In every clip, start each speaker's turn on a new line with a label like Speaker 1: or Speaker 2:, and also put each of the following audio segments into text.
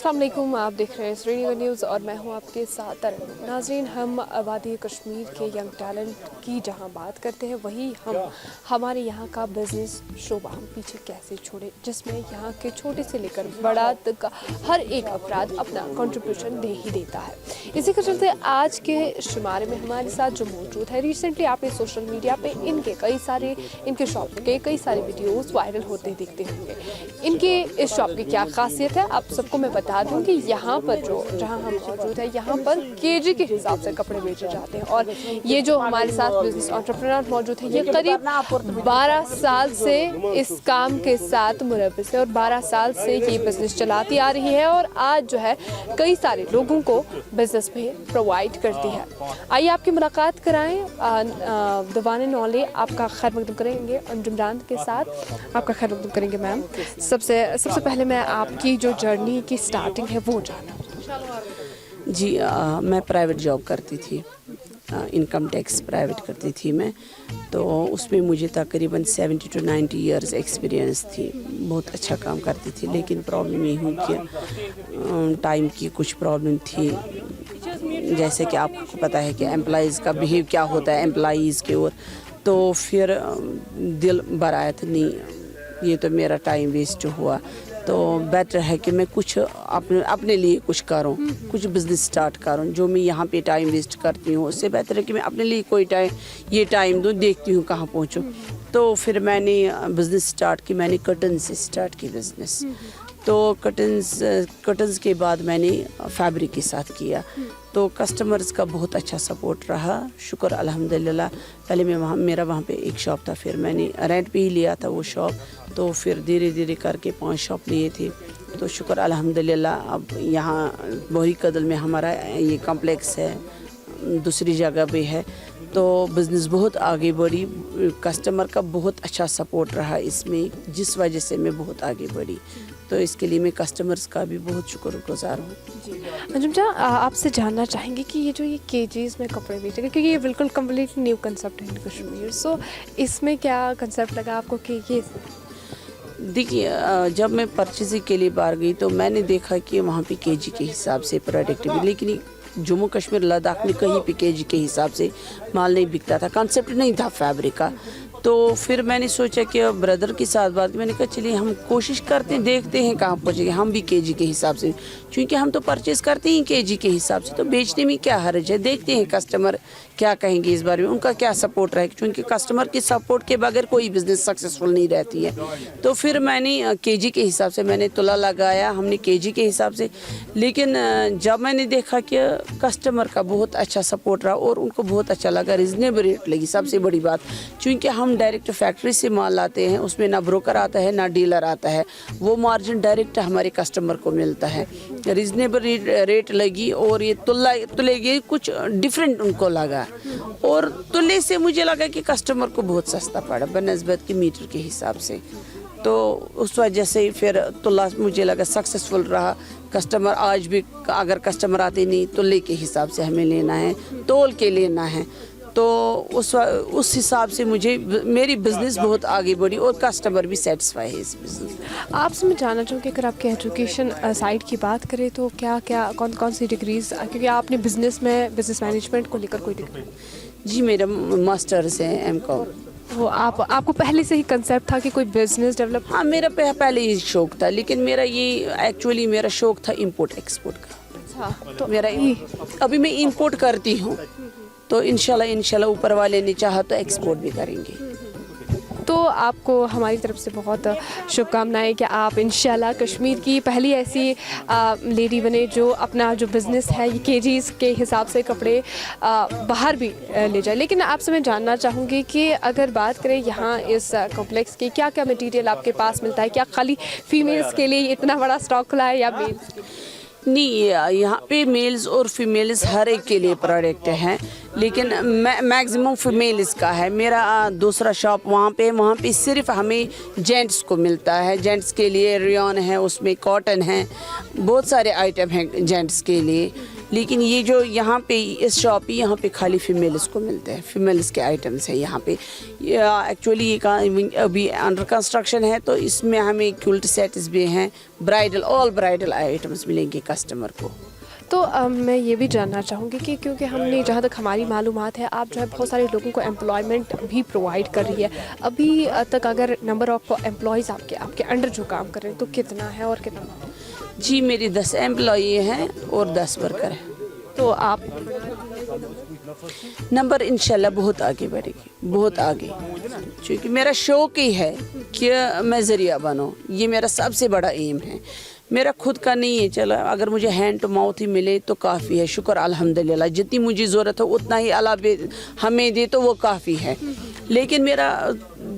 Speaker 1: अस्सलाम वालेकुम, आप देख रहे हैं श्रीनगर न्यूज़ और मैं हूं आपके साथ तरन्नुम। नाज़रीन, हम वादी कश्मीर के यंग टैलेंट की जहां बात करते हैं वहीं हम हमारे यहां का बिज़नेस शोबा हम पीछे कैसे छोड़े, जिसमें यहां के छोटे से लेकर बड़ा तक हर एक अफराद अपना कंट्रीब्यूशन दे ही देता है। इसी के चलते आज के शुमारे में हमारे साथ जो मौजूद है, रिसेंटली आपने सोशल मीडिया पे इनके शॉप के कई सारे वीडियोज़ वायरल होते दिखते होंगे। इनके इस शॉप की क्या खासियत है आप सबको मैं बता दूं कि यहाँ पर जहाँ हम मौजूद है यहाँ पर केजी के हिसाब से कपड़े बेचे जाते हैं। और ये जो हमारे साथ बिजनेस एंटरप्रेन्योर मौजूद है, ये करीब 12 साल से इस काम के साथ मुलव्वस है और 12 साल से ये बिजनेस चलाती आ रही है और आज जो है कई सारे लोगों को बिजनेस भी प्रोवाइड करती है। आइए आपकी मुलाकात कराएं दवाने नौले, आपका खैर मकदम करेंगे अंजुमरान के साथ, आपका खैर मकदम करेंगे मैम। सबसे पहले मैं आपकी जो जर्नी की स्टार्टिंग है वो जाना
Speaker 2: जी। मैं प्राइवेट जॉब करती थी, इनकम टैक्स प्राइवेट करती थी मैं, तो उसमें मुझे तकरीबन 70 to 90 इयर्स एक्सपीरियंस थी। बहुत अच्छा काम करती थी, लेकिन प्रॉब्लम ये हुई कि टाइम की कुछ प्रॉब्लम थी। जैसे कि आपको पता है कि एम्प्लॉइज़ का बिहेव क्या होता है एम्प्लॉइज़ की ओर, तो फिर दिल भर आया था, नहीं ये तो मेरा टाइम वेस्ट हुआ, तो बेटर है कि मैं कुछ अपने लिए कुछ करूं, कुछ बिज़नेस स्टार्ट करूं। जो मैं यहाँ पे टाइम वेस्ट करती हूँ उससे बेहतर है कि मैं अपने लिए कोई टाइम दूं, देखती हूँ कहाँ पहुँचूं। तो फिर मैंने बिज़नेस स्टार्ट की, मैंने कर्टन से स्टार्ट की बिज़नेस। तो कर्टन्स के बाद मैंने फैब्रिक के साथ किया, तो कस्टमर्स का बहुत अच्छा सपोर्ट रहा, शुक्र अल्हम्दुलिल्लाह। पहले मेरा वहाँ पे एक शॉप था, फिर मैंने रेंट पे ही लिया था वो शॉप, तो फिर धीरे धीरे करके 5 शॉप लिए थे, तो शुक्र अल्हम्दुलिल्लाह। अब यहाँ बोरी कदल में हमारा ये कॉम्प्लेक्स है, दूसरी जगह पे है, तो बिज़नेस बहुत आगे बढ़ी। कस्टमर का बहुत अच्छा सपोर्ट रहा इसमें, जिस वजह से मैं बहुत आगे बढ़ी, तो इसके लिए मैं कस्टमर्स का भी बहुत शुक्रगुजार हूँ।
Speaker 1: अंजुम जान, आपसे जानना चाहेंगे कि ये जो ये केजीज़ में कपड़े बेचेंगे, क्योंकि ये बिल्कुल कम्प्लीट न्यू कंसेप्ट है इन कश्मीर, सो इसमें क्या कंसेप्ट लगा आपको कि ये?
Speaker 2: देखिए, जब मैं परचेजिंग के लिए बाहर गई तो मैंने देखा कि वहाँ पे केजी के हिसाब से प्रोडक्ट भी, लेकिन जम्मू कश्मीर लद्दाख में कहीं पे केजी के हिसाब से माल नहीं बिकता था, कॉन्सेप्ट नहीं था फैब्रिक का। तो फिर मैंने सोचा कि ब्रदर के साथ बात, मैंने कहा चलिए हम कोशिश करते हैं, देखते हैं कहाँ पहुँचेंगे, हम भी केजी के हिसाब से, क्योंकि हम तो परचेज़ करते हैं केजी के हिसाब से, तो बेचने में क्या हर्ज है। देखते हैं कस्टमर क्या कहेंगे इस बारे में, उनका क्या सपोर्ट रहेगा, क्योंकि कस्टमर के सपोर्ट के बगैर कोई बिज़नेस सक्सेसफुल नहीं रहती है। तो फिर मैंने केजी के हिसाब से मैंने तुला लगाया, हमने केजी के हिसाब से, लेकिन जब मैंने देखा कि कस्टमर का बहुत अच्छा सपोर्ट रहा और उनको बहुत अच्छा लगा, रिजनेबल रेट लगी सबसे बड़ी बात, क्योंकि हम डायरेक्ट फैक्ट्री से माल लाते हैं, उसमें ना ब्रोकर आता है ना डीलर आता है, वो मार्जिन डायरेक्ट हमारे कस्टमर को मिलता है। रिजनेबल रेट लगी और ये तुले ये कुछ डिफरेंट उनको लगा, और तुले से मुझे लगा कि कस्टमर को बहुत सस्ता पड़ा बनस्बत के मीटर के हिसाब से, तो उस वजह से फिर तुला मुझे लगा सक्सेसफुल रहा। कस्टमर आज भी अगर कस्टमर आते नहीं, तुले के हिसाब से हमें लेना है, तोल के लेना है, तो उस हिसाब से मेरी बिज़नेस बहुत आगे बढ़ी और कस्टमर भी सेटिस्फाई है इस बिज़नेस।
Speaker 1: आपसे मैं जानना चाहूँगी, अगर आपके एजुकेशन साइड की बात करें तो कौन सी डिग्रीज, क्योंकि आपने बिज़नेस मैनेजमेंट को लेकर कोई डिग्री?
Speaker 2: जी, मेरा मास्टर्स है MCOM।
Speaker 1: वो आपको पहले से ही कंसेप्ट था कि कोई बिज़नेस डेवलप?
Speaker 2: हाँ, मेरा पहले ही शौक था, लेकिन मेरा शौक था इंपोर्ट एक्सपोर्ट का।
Speaker 1: अच्छा, तो
Speaker 2: मेरा अभी मैं इंपोर्ट करती हूँ, तो इंशाल्लाह ऊपर वाले ने चाहा तो एक्सपोर्ट भी करेंगे।
Speaker 1: तो आपको हमारी तरफ से बहुत शुभकामनाएं कि आप इंशाल्लाह कश्मीर की पहली ऐसी लेडी बने जो अपना जो बिज़नेस है ये केजीज़ के हिसाब से कपड़े बाहर भी ले जाए। लेकिन आपसे मैं जानना चाहूँगी कि अगर बात करें यहाँ इस कॉम्प्लेक्स की, क्या क्या मटेरियल आपके पास मिलता है? क्या खाली फीमेल्स के लिए इतना बड़ा स्टॉक खुला है या मेल्स?
Speaker 2: नहीं, यहाँ पे मेल्स और फीमेल्स हर एक के लिए प्रोडक्ट हैं, लेकिन मैक्सिमम फीमेल्स का है। मेरा दूसरा शॉप वहाँ पे सिर्फ हमें जेंट्स को मिलता है। जेंट्स के लिए रेयॉन है, उसमें कॉटन है, बहुत सारे आइटम हैं जेंट्स के लिए। लेकिन ये जो यहाँ पे इस शॉप पे यहाँ पे खाली फीमेल्स को मिलते हैं, फीमेल्स के आइटम्स है यहाँ पे। एक्चुअली ये अभी अंडर कंस्ट्रक्शन है, तो इसमें हमें क्विल्ट सेट्स भी हैं, ब्राइडल ऑल ब्राइडल आइटम्स मिलेंगे कस्टमर को।
Speaker 1: तो मैं ये भी जानना चाहूँगी कि क्योंकि हमने जहाँ तक हमारी मालूमात है, आप जो है बहुत सारे लोगों को एम्प्लॉयमेंट भी प्रोवाइड कर रही है। अभी तक अगर नंबर ऑफ एम्प्लॉयज़ आपके अंडर जो काम कर रहे हैं तो कितना है और कितना?
Speaker 2: जी मेरी 10 एम्प्लॉई हैं और 10 वर्कर हैं।
Speaker 1: तो आप
Speaker 2: नंबर इंशाल्लाह बहुत आगे बढ़ेगी, बहुत आगे, क्योंकि मेरा शौक ही है कि मैं ज़रिया बनूँ। ये मेरा सबसे बड़ा एम है, मेरा खुद का नहीं है। चला अगर मुझे हैंड टू माउथ ही मिले तो काफ़ी है, शुक्र अल्हम्दुलिल्लाह। जितनी मुझे ज़रूरत है उतना ही अल्लाह हमें दे तो वो काफ़ी है। लेकिन मेरा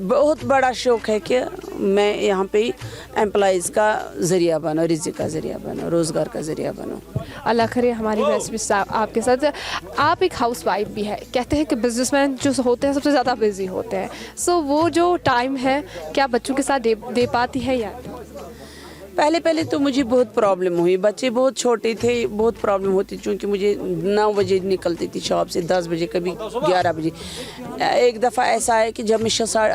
Speaker 2: बहुत बड़ा शौक़ है कि मैं यहाँ पे एम्प्लॉइज़ का ज़रिया बनूँ, रिज़्क़ का ज़रिया बनूँ, रोज़गार का ज़रिया बनूँ।
Speaker 1: अल्लाह करे हमारी रेसिपी आपके साथ। आप एक हाउस वाइफ भी है, कहते हैं कि बिजनेसमैन जो होते हैं सबसे ज़्यादा बिजी होते हैं, सो वो जो टाइम है क्या बच्चों के साथ दे पाती है या?
Speaker 2: पहले तो मुझे बहुत प्रॉब्लम हुई, बच्चे बहुत छोटे थे, बहुत प्रॉब्लम होती, क्योंकि मुझे 9 बजे निकलती थी शॉप से, 10 बजे, कभी 11 बजे। एक दफ़ा ऐसा है कि जब मैं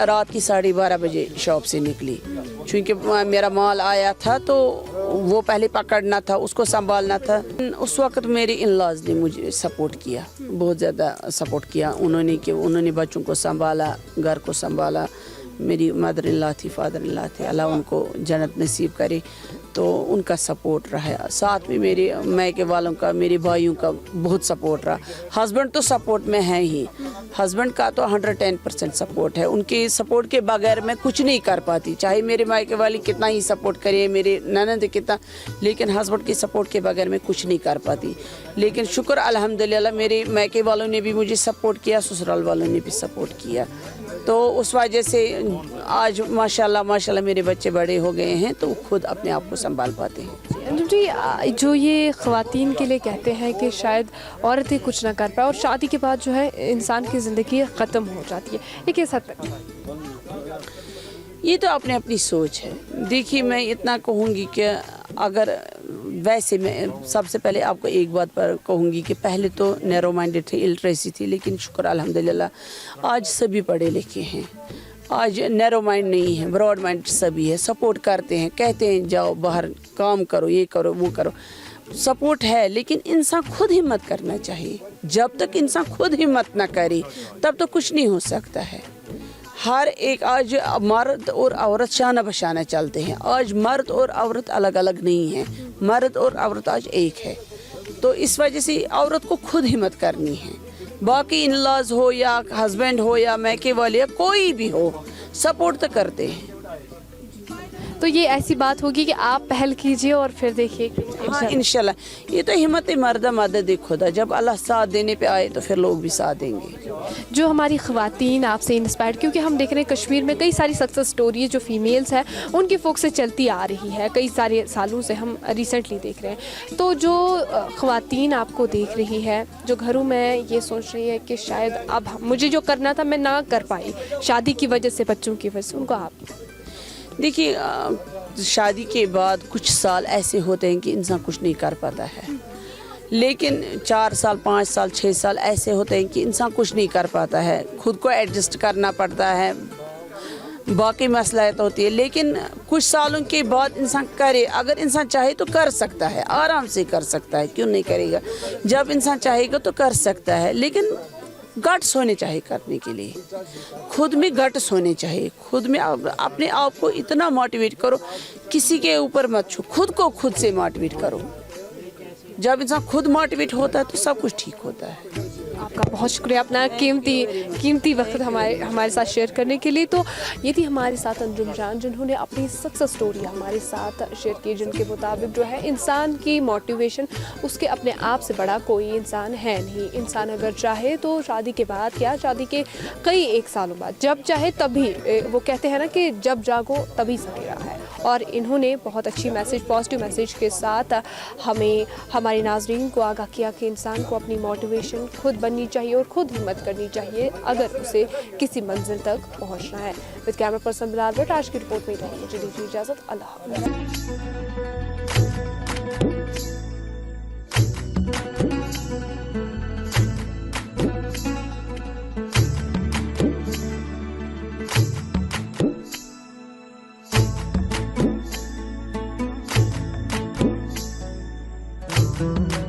Speaker 2: रात की 12:30 बजे शॉप से निकली, क्योंकि मेरा माल आया था तो वो पहले पकड़ना था, उसको संभालना था। उस वक्त मेरे इन-लॉज़ ने मुझे सपोर्ट किया, बहुत ज़्यादा सपोर्ट किया उन्होंने बच्चों को संभाला, घर को संभाला। मेरी मदर इन लॉ थी, फादर इन लॉ थे, अल्लाह उनको जन्नत नसीब करे, तो उनका सपोर्ट रहा। साथ में मेरे मायके वालों का, मेरे भाइयों का बहुत सपोर्ट रहा। हस्बैंड तो सपोर्ट में है ही, हस्बैंड का तो 110% सपोर्ट है। उनके सपोर्ट के बगैर मैं कुछ नहीं कर पाती, चाहे मेरे मायके वाली कितना ही सपोर्ट करे, मेरे ननद कितना, लेकिन हस्बैंड के सपोर्ट के बगैर मैं कुछ नहीं कर पाती। लेकिन शुक्र अल्हम्दुलिल्लाह मेरे मायके वालों ने भी मुझे सपोर्ट किया, ससुराल वालों ने भी सपोर्ट किया, तो उस वजह से आज माशाल्लाह मेरे बच्चे बड़े हो गए हैं, तो खुद अपने आप को संभाल पाते हैं।
Speaker 1: अंजुम जी, जो ये ख़वातीन के लिए कहते हैं कि शायद औरतें कुछ ना कर पाए और शादी के बाद जो है इंसान की ज़िंदगी ख़त्म हो जाती है, ये किस हद तक?
Speaker 2: ये तो अपनी अपनी सोच है। देखिए मैं इतना कहूँगी कि अगर वैसे मैं सबसे पहले आपको एक बात पर कहूँगी कि पहले तो नैरो माइंडेड थे, इलिटरेसी थी, लेकिन शुक्र अल्हम्दुलिल्लाह आज सभी पढ़े लिखे हैं। आज नैरो माइंड नहीं है, ब्रॉड माइंड सभी है, सपोर्ट करते हैं, कहते हैं जाओ बाहर काम करो, ये करो, वो करो, सपोर्ट है। लेकिन इंसान खुद हिम्मत करना चाहिए। जब तक इंसान खुद हिम्मत ना करे तब तो कुछ नहीं हो सकता है। हर एक आज मर्द और औरत शाना बशाना चलते हैं। आज मर्द और औरत अलग अलग नहीं है, मर्द और औरत आज एक है। तो इस वजह से औरत को खुद हिम्मत करनी है। बाकी इन-लॉज हो या हस्बैंड हो या मैके वाले या कोई भी हो, सपोर्ट तो करते हैं।
Speaker 1: तो ये ऐसी बात होगी कि आप पहल कीजिए और फिर देखिए।
Speaker 2: हाँ इंशाल्लाह, ये तो हिम्मत मर्दा मदद खुदा, जब अल्लाह साथ देने पे आए तो फिर लोग भी साथ देंगे।
Speaker 1: जो हमारी ख़वातीन आपसे इंस्पायर्ड, क्योंकि हम देख रहे हैं कश्मीर में कई सारी सक्सेस स्टोरीज जो फीमेल्स हैं उनकी फोक से चलती आ रही है, कई सारे सालों से हम रिसेंटली देख रहे हैं। तो जो ख़वातीन आपको देख रही है, जो घरों में ये सोच रही है कि शायद अब मुझे जो करना था मैं ना कर पाई शादी की वजह से, बच्चों की वजह से, उनको आप
Speaker 2: देखिए शादी के बाद कुछ साल ऐसे होते हैं कि इंसान कुछ नहीं कर पाता है, लेकिन 4 साल 5 साल 6 साल ऐसे होते हैं कि इंसान कुछ नहीं कर पाता है, खुद को एडजस्ट करना पड़ता है, बाकी मसलाहत होती है। लेकिन कुछ सालों के बाद इंसान करे, अगर इंसान चाहे तो कर सकता है, आराम से कर सकता है, क्यों नहीं करेगा। जब इंसान चाहेगा तो कर सकता है, लेकिन गट्स होने चाहिए करने के लिए, खुद में गट्स होने चाहिए। खुद में अपने आप को इतना मोटिवेट करो, किसी के ऊपर मत छो, खुद को खुद से मोटिवेट करो। जब इंसान खुद मोटिवेट होता है तो सब कुछ ठीक होता है।
Speaker 1: आपका बहुत शुक्रिया अपना कीमती वक्त हमारे साथ शेयर करने के लिए। तो ये थी हमारे साथ अंजुम जान, जिन्होंने अपनी सक्सेस स्टोरी हमारे साथ शेयर की, जिनके मुताबिक जो है इंसान की मोटिवेशन, उसके अपने आप से बड़ा कोई इंसान है नहीं। इंसान अगर चाहे तो शादी के बाद क्या, शादी के कई एक सालों बाद, जब चाहे तभी, वो कहते हैं ना कि जब जागो तभी सवेरा है। और इन्होंने बहुत अच्छी मैसेज, पॉजिटिव मैसेज के साथ हमें, हमारे नाजरीन को आगाह किया कि इंसान को अपनी मोटिवेशन खुद बननी चाहिए और खुद हिम्मत करनी चाहिए अगर उसे किसी मंजिल तक पहुंचना है। With camera person Bilal Bhatt, आज की रिपोर्ट में रही, मुझे दीजिए इजाज़त, अल्लाह हाफ़िज़।
Speaker 3: है।